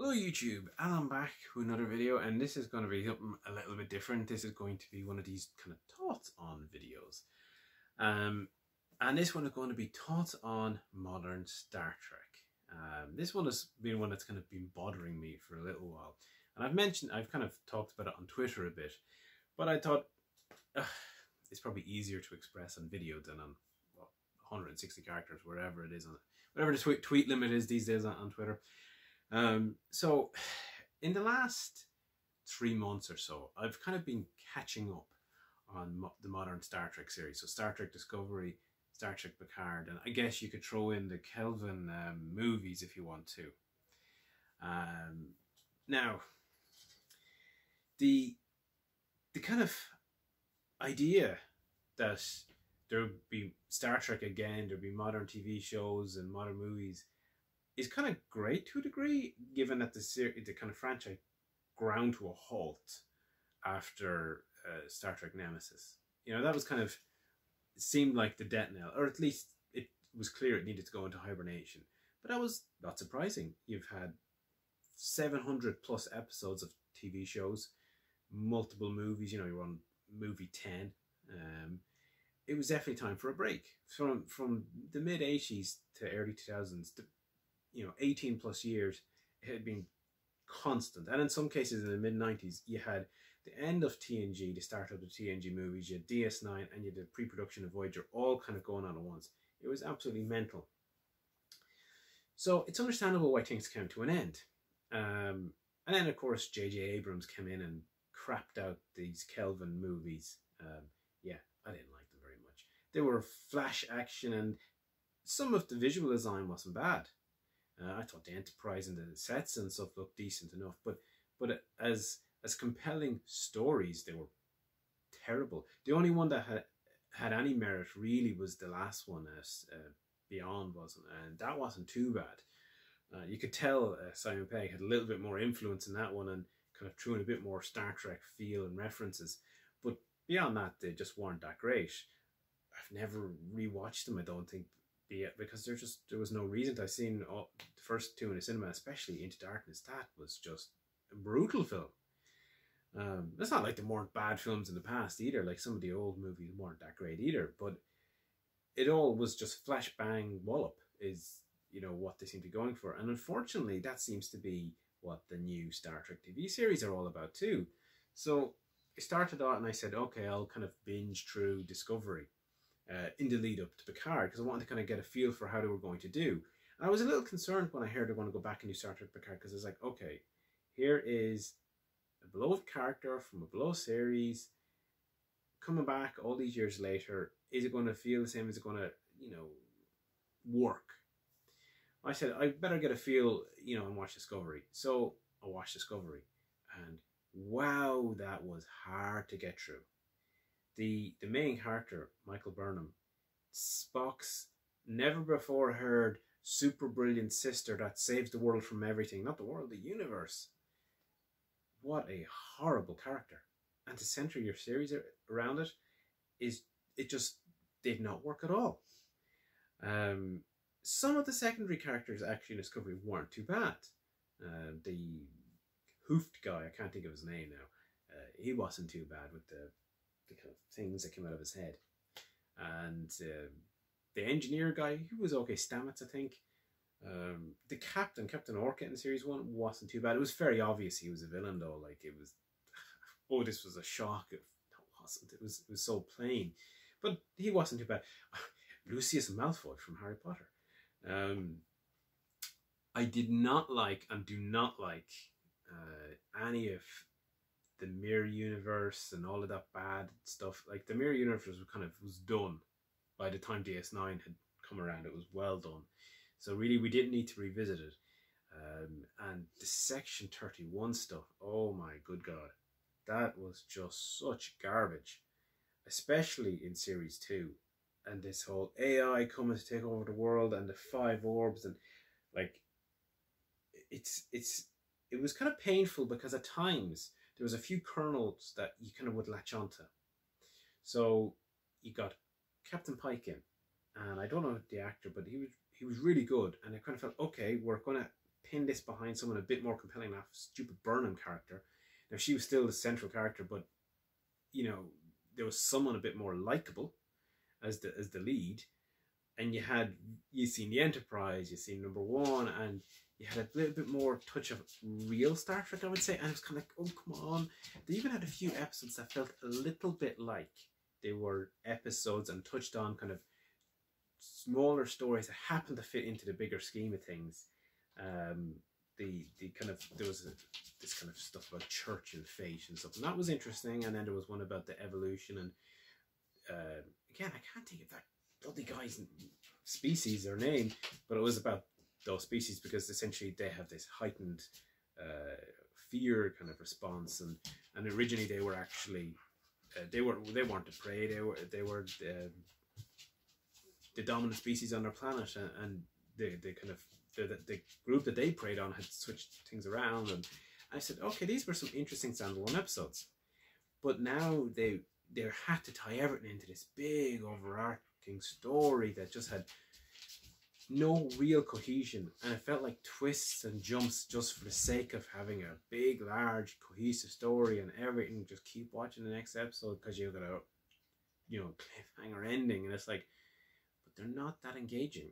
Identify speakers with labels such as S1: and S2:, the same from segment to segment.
S1: Hello YouTube, and I'm back with another video, and this is going to be something a little bit different. This is going to be one of these kind of thoughts on videos. And this one is going to be thoughts on modern Star Trek. This one has been one that's kind of been bothering me for a little while. And I've kind of talked about it on Twitter a bit, but I thought it's probably easier to express on video than on 160 characters, whatever it is, whatever the tweet limit is these days on Twitter. So in the last 3 months or so, I've kind of been catching up on the modern Star Trek series. So Star Trek Discovery, Star Trek Picard, and I guess you could throw in the Kelvin movies if you want to. Now, the kind of idea that there would be Star Trek again, there'd be modern TV shows and modern movies is kind of great to a degree, given that the kind of franchise ground to a halt after Star Trek Nemesis. You know, that was kind of, it seemed like the death knell, or at least it was clear it needed to go into hibernation. But that was not surprising. You've had 700 plus episodes of TV shows, multiple movies, you know, you're on movie 10. It was definitely time for a break. From the mid-80s to early 2000s, 18 plus years, it had been constant. And in some cases in the mid-90s, you had the end of TNG, the start of the TNG movies, you had DS9, and you had the pre-production of Voyager, all kind of going on at once. It was absolutely mental. So it's understandable why things came to an end. And then, of course, J.J. Abrams came in and crapped out these Kelvin movies. Yeah, I didn't like them very much. They were flash action, and some of the visual design wasn't bad. I thought the Enterprise and the sets and stuff looked decent enough, but as compelling stories, they were terrible. The only one that had any merit really was the last one, Beyond, wasn't, and that wasn't too bad. You could tell Simon Pegg had a little bit more influence in that one and kind of threw in a bit more Star Trek feel and references, but beyond that, they just weren't that great. I've never rewatched them, I don't think, because there was no reason to. I've seen the first two in the cinema, especially Into Darkness. That was just a brutal film. It's not like there weren't bad films in the past either, like some of the old movies weren't that great either, but it all was just flash bang wallop is, what they seem to be going for. And unfortunately, that seems to be what the new Star Trek TV series are all about too. So I started out and I said, okay, I'll kind of binge through Discovery in the lead up to Picard, because I wanted to kind of get a feel for how they were going to do. And I was a little concerned when I heard they were going to go back and do Star Trek Picard, because I was like, okay, here is a beloved character from a beloved series coming back all these years later. Is it going to feel the same? Is it going to, work? I said, I better get a feel, and watch Discovery. So I watched Discovery, and wow, that was hard to get through. The main character, Michael Burnham, Spock's never before heard super brilliant sister that saves the world from everything, not the world, the universe. What a horrible character. And to center your series around it, it just did not work at all. Some of the secondary characters actually in Discovery weren't too bad. The hoofed guy, I can't think of his name now, he wasn't too bad with the kind of things that came out of his head. And the engineer guy, he was okay. Stamets, I think. The Captain Orca in Series 1 wasn't too bad. It was very obvious he was a villain though. Like, it was, oh, this was a shock. It wasn't. It was so plain. But he wasn't too bad. Lucius Malfoy from Harry Potter. I did not like and do not like any of the Mirror Universe and all of that bad stuff. Like, the Mirror Universe was done by the time DS9 had come around. It was well done. So really, we didn't need to revisit it. And the Section 31 stuff, oh my good God, that was just such garbage, especially in Series 2. And this whole AI coming to take over the world and the 5 orbs, and like, it was kind of painful because at times there was a few kernels that you kind of would latch onto. So you got Captain Pike in, and I don't know the actor, but he was really good, and I kind of felt, okay, we're going to pin this behind someone a bit more compelling, that stupid Burnham character. Now, she was still the central character, but, you know, there was someone a bit more likable as the lead. And you seen the Enterprise, you seen Number One, and you had a little bit more touch of real Star Trek, I would say. And it was kind of like, oh, come on. They even had a few episodes that felt a little bit like they were episodes and touched on kind of smaller stories that happened to fit into the bigger scheme of things. The kind of, there was this kind of stuff about church and fate and stuff, and that was interesting. And then there was one about the evolution, and again, I can't think of that bloody guy's species or name, but it was about those species because essentially they have this heightened fear kind of response, and originally they were actually they weren't the prey, they were the dominant species on their planet, and the kind of the group that they preyed on had switched things around. And I said, okay, these were some interesting standalone episodes, but now they had to tie everything into this big overarching story that just had no real cohesion, and it felt like twists and jumps just for the sake of having a big, large, cohesive story, and everything. Just keep watching the next episode because you've got a, you know, cliffhanger ending, and it's like, but they're not that engaging.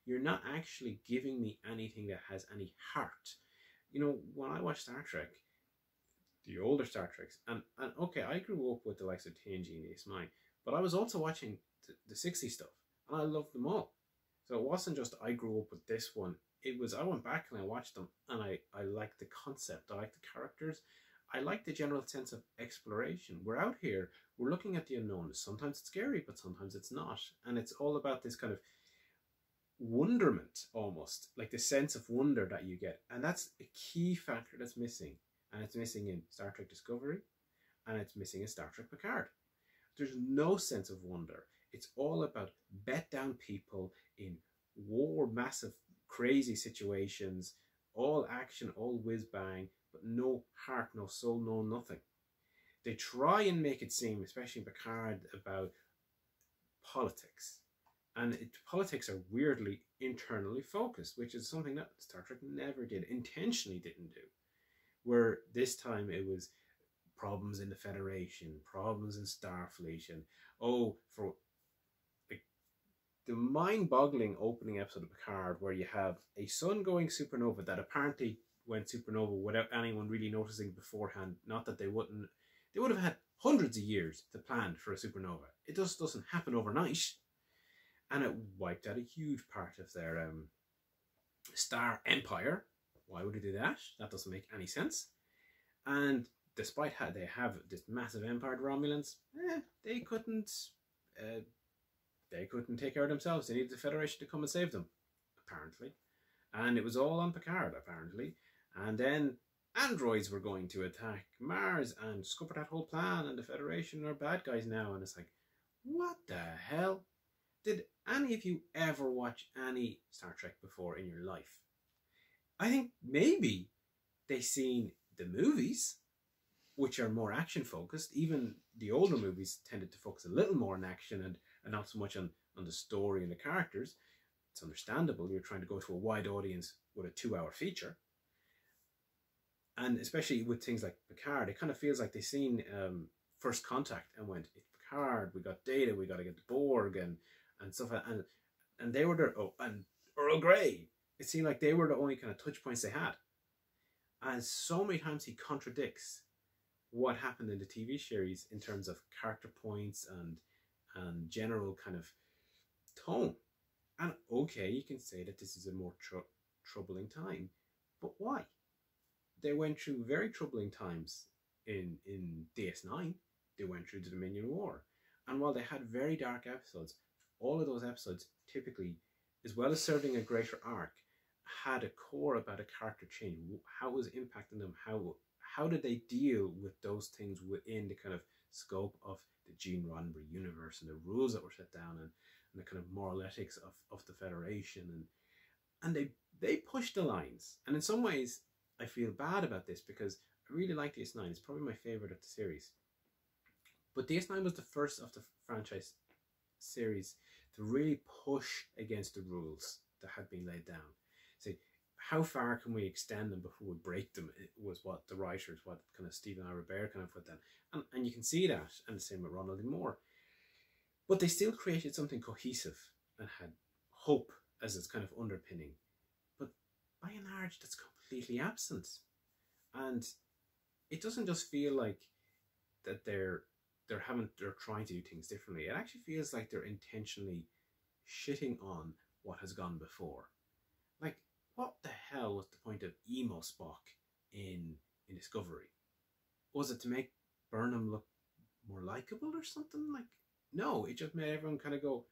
S1: You're not actually giving me anything that has any heart. You know, when I watch Star Trek, the older Star Treks, and okay, I grew up with the likes of TNG and DS9, but I was also watching the 60s stuff, and I loved them all. So it wasn't just I grew up with this one. It was, I went back and I watched them, and I liked the concept, I liked the characters, I liked the general sense of exploration. We're out here, we're looking at the unknown. Sometimes it's scary, but sometimes it's not. And it's all about this kind of wonderment, almost, like the sense of wonder that you get. And that's a key factor that's missing. And it's missing in Star Trek Discovery, and it's missing in Star Trek Picard. There's no sense of wonder. It's all about bet down people in war, massive, crazy situations, all action, all whiz bang, but no heart, no soul, no nothing. They try and make it seem, especially in Picard, about politics. And politics are weirdly internally focused, which is something that Star Trek never did, intentionally didn't do. Where this time it was problems in the Federation, problems in Starfleet, and for the mind-boggling opening episode of Picard, where you have a sun-going supernova that apparently went supernova without anyone really noticing beforehand. Not that they would have had hundreds of years to plan for a supernova. It just doesn't happen overnight, and it wiped out a huge part of their star empire. Why would it do that? That doesn't make any sense. And despite how they have this massive empire, the Romulans, they couldn't take care of themselves. They needed the Federation to come and save them, apparently. And it was all on Picard, apparently. And then androids were going to attack Mars and scupper that whole plan, and the Federation are bad guys now. And it's like, what the hell? Did any of you ever watch any Star Trek before in your life? I think maybe they've seen the movies, which are more action focused. Even the older movies tended to focus a little more on action and not so much on the story and the characters. It's understandable. You're trying to go to a wide audience with a 2-hour feature. And especially with things like Picard, it kind of feels like they've seen First Contact and went, it's Picard, we got Data, we got to get the Borg and stuff. And they were there, and Earl Grey. It seemed like they were the only kind of touch points they had. And so many times he contradicts what happened in the TV series in terms of character points and general kind of tone. And okay, you can say that this is a more troubling time, but why? They went through very troubling times in DS9. They went through the Dominion War. And while they had very dark episodes, all of those episodes typically, as well as serving a greater arc, had a core about a character change. How it was impacting them? How did they deal with those things within the kind of scope of the Gene Roddenberry universe and the rules that were set down and the kind of moral ethics of the Federation, and they pushed the lines. And in some ways, I feel bad about this because I really like DS9. It's probably my favorite of the series. But DS9 was the first of the franchise series to really push against the rules that had been laid down. Say, how far can we extend them before we break them? It was what the writers, what kind of Stephen I. Robert kind of put down. And you can see that, and the same with Ronald D. Moore. But they still created something cohesive and had hope as its kind of underpinning. But by and large, that's completely absent. And it doesn't just feel like that they're trying to do things differently. It actually feels like they're intentionally shitting on what has gone before. Like, what the hell was the point of emo Spock in Discovery? Was it to make Burnham look more likable or something? Like, no, it just made everyone kind of go,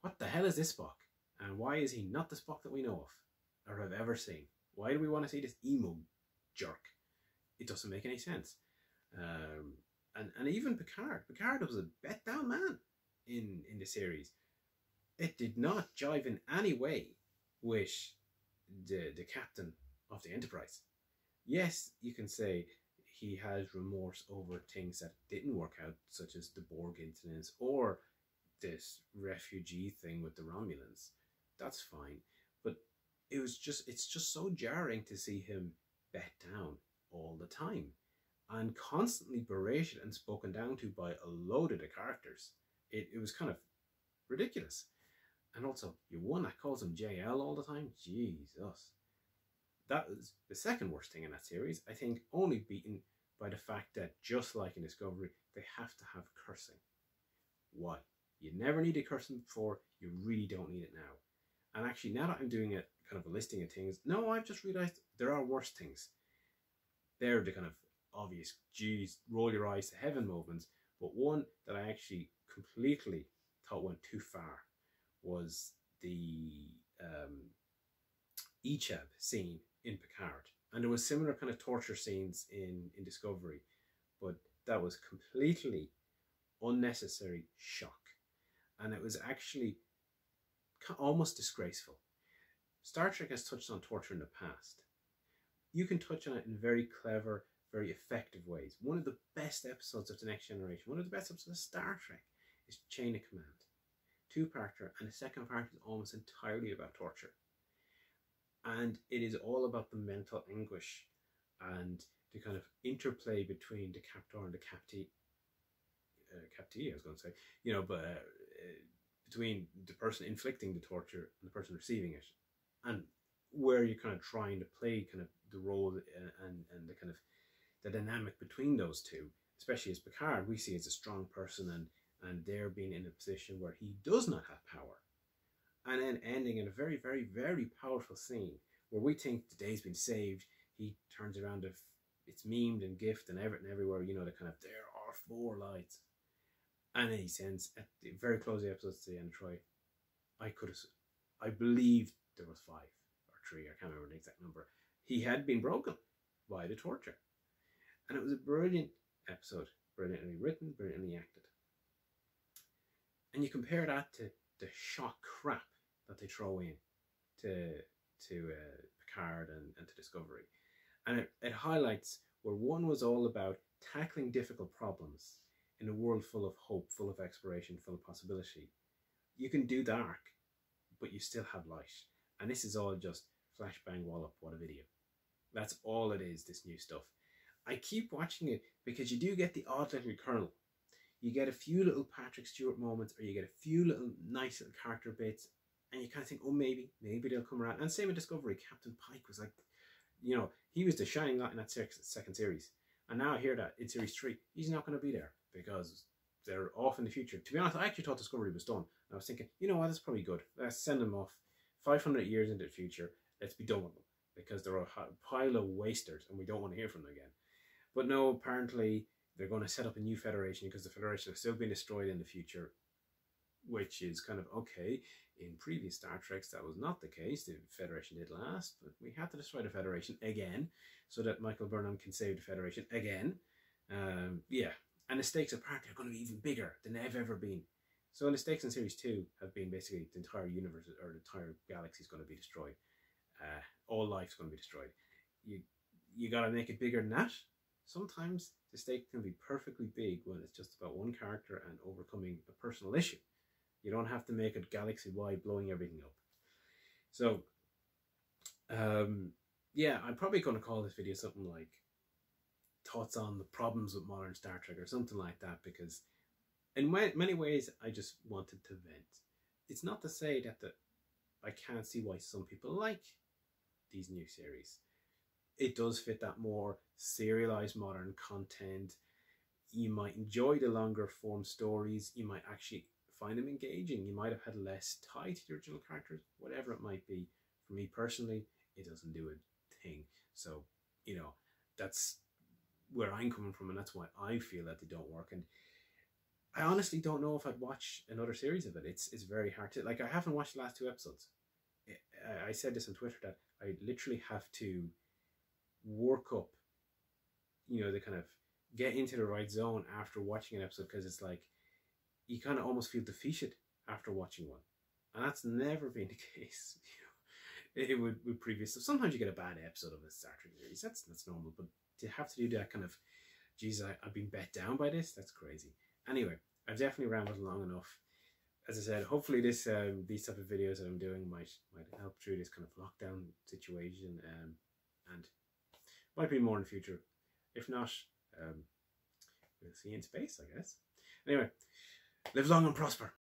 S1: what the hell is this Spock? And why is he not the Spock that we know of or have ever seen? Why do we want to see this emo jerk? It doesn't make any sense. And even Picard was a bet down man in the series. It did not jive in any way with the captain of the Enterprise. Yes, you can say he has remorse over things that didn't work out, such as the Borg incidents or this refugee thing with the Romulans. That's fine. But it's just so jarring to see him bet down all the time and constantly berated and spoken down to by a load of the characters. It was kind of ridiculous. And also, you one that calls him JL all the time? Jesus. That was the second worst thing in that series. I think only beaten by the fact that, just like in Discovery, they have to have cursing. Why? You never needed cursing before, you really don't need it now. And actually, now that I'm doing a kind of a listing of things, no, I've just realised there are worse things. They're the kind of obvious, geez, roll your eyes to heaven moments. But one that I actually completely thought went too far was the Ichab scene in Picard. And there was similar kind of torture scenes in Discovery, but that was completely unnecessary shock. And it was actually almost disgraceful. Star Trek has touched on torture in the past. You can touch on it in very clever, very effective ways. One of the best episodes of The Next Generation, one of the best episodes of Star Trek, is Chain of Command. Two-parter, and the second part is almost entirely about torture. And it is all about the mental anguish and the kind of interplay between the captor and the captee, I was going to say, you know, but between the person inflicting the torture and the person receiving it, and where you're kind of trying to play kind of the role and the kind of the dynamic between those two, especially as Picard, we see as a strong person and they're being in a position where he does not have power. And then ending in a very, very, very powerful scene where we think the day's been saved. He turns around, it's memed and gift and everything everywhere, you know, the kind of, there are 4 lights. And then he sends, at the very close of the episode to the end of Troy, I believe there was 5 or 3, I can't remember the exact number. He had been broken by the torture. And it was a brilliant episode, brilliantly written, brilliantly acted. And you compare that to the shock crap that they throw in to Picard and to Discovery. And it highlights where one was all about tackling difficult problems in a world full of hope, full of exploration, full of possibility. You can do dark, but you still have light. And this is all just flash bang wallop, what a video. That's all it is, this new stuff. I keep watching it because you do get the odd little kernel. You get a few little Patrick Stewart moments, or you get a few little nice little character bits, and you kind of think, oh, maybe they'll come around. And same with Discovery. Captain Pike was like, you know, he was the shining light in that second series. And now I hear that in series 3, he's not going to be there because they're off in the future. To be honest, I actually thought Discovery was done. And I was thinking, you know what, that's probably good. Let's send them off 500 years into the future. Let's be done with them because they're a pile of wasters and we don't want to hear from them again. But no, apparently they're going to set up a new Federation because the Federation is still being destroyed in the future, which is kind of okay. In previous Star Treks, that was not the case. The Federation did last, but we had to destroy the Federation again so that Michael Burnham can save the Federation again. Yeah, and the stakes apparently are going to be even bigger than they've ever been. So the stakes in Series 2 have been basically the entire universe or the entire galaxy is going to be destroyed. All life's going to be destroyed. You got to make it bigger than that. Sometimes the stake can be perfectly big when it's just about one character and overcoming a personal issue. You don't have to make it galaxy-wide, blowing everything up. So, Yeah, I'm probably going to call this video something like thoughts on the problems with modern Star Trek or something like that, because in many ways I just wanted to vent. It's not to say that I can't see why some people like these new series. It does fit that more serialized modern content. You might enjoy the longer form stories. You might actually find them engaging. You might have had less tie to the original characters, whatever it might be. For me personally, it doesn't do a thing. So, that's where I'm coming from, and that's why I feel that they don't work. And I honestly don't know if I'd watch another series of it. It's very hard to, like, I haven't watched the last 2 episodes. I said this on Twitter that I literally have to work up, the kind of get into the right zone after watching an episode, because it's like you kind of almost feel defeated after watching one, and that's never been the case. It would with previous stuff. Sometimes you get a bad episode of a Star Trek series. That's normal, but to have to do that kind of, geez, I've been bet down by this. That's crazy. Anyway, I've definitely rambled long enough. As I said, hopefully these type of videos that I'm doing might help through this kind of lockdown situation, and might be more in the future. If not, we'll see you in space, I guess. Anyway, live long and prosper.